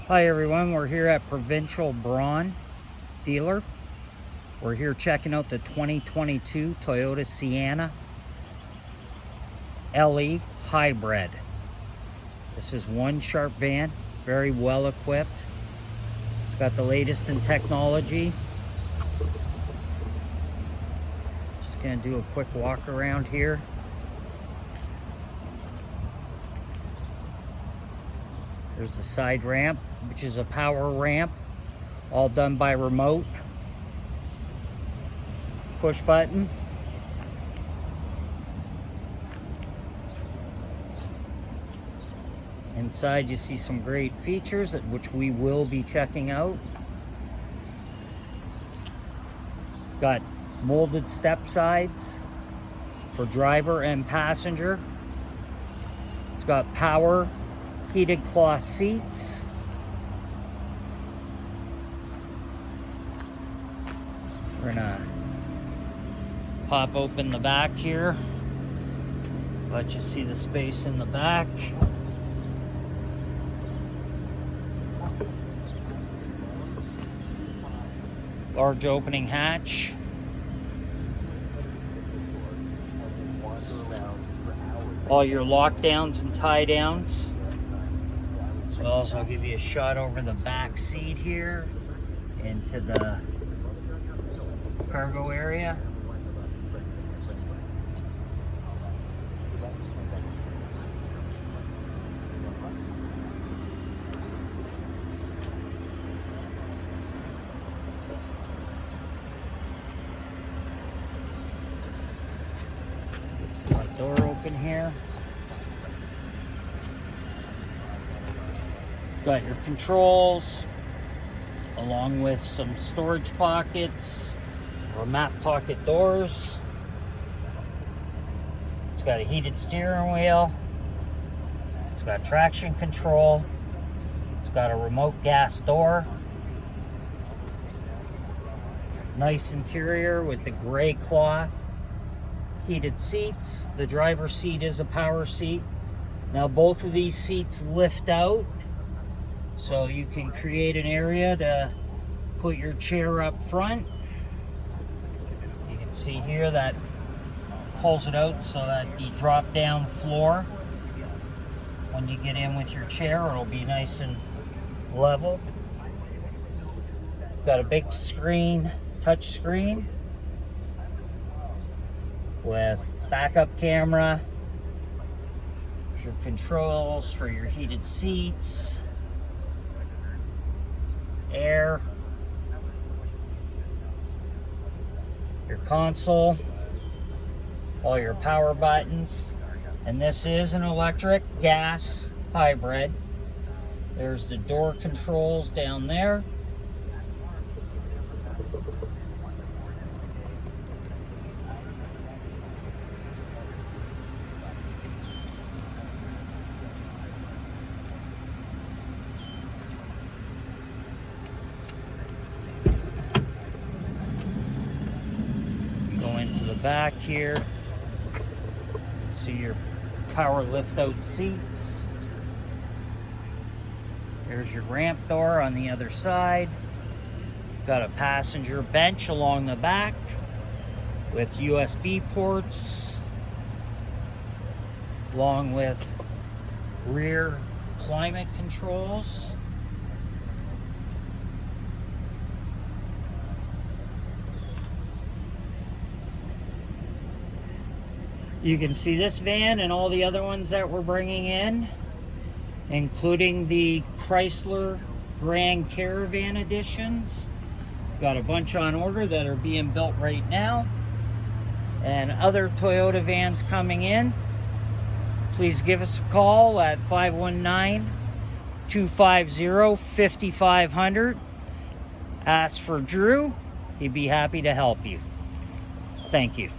Hi everyone, we're here at Provincial Braun dealer. We're here checking out the 2022 Toyota Sienna LE Hybrid. This is one sharp van, very well equipped. It's got the latest in technology. Just gonna do a quick walk around here. There's the side ramp, which is a power ramp, all done by remote. Push button. Inside you see some great features, which we will be checking out. Got molded step sides for driver and passenger. It's got power heated cloth seats. We're gonna pop open the back here. Let you see the space in the back. Large opening hatch. All your lockdowns and tie downs. So also I'll give you a shot over the back seat here into the cargo area. Front door open here. Got your controls, along with some storage pockets or map pocket doors. It's got a heated steering wheel. It's got traction control. It's got a remote gas door. Nice interior with the gray cloth. Heated seats. The driver's seat is a power seat. Now both of these seats lift out, so you can create an area to put your chair up front. You can see here that pulls it out so that the drop down floor, when you get in with your chair, it'll be nice and level. Got a big screen, touch screen with backup camera. Your controls for your heated seats, air, your console, all your power buttons, and this is an electric gas hybrid. There's the door controls down there. Go into the back here. See your power lift out seats. There's your ramp door on the other side. Got a passenger bench along the back with USB ports, along with rear climate controls. You can see this van and all the other ones that we're bringing in, including the Chrysler Grand Caravan editions. We've got a bunch on order that are being built right now, and other Toyota vans coming in. Please give us a call at 519-250-5500. Ask for Drew. He'd be happy to help you. Thank you.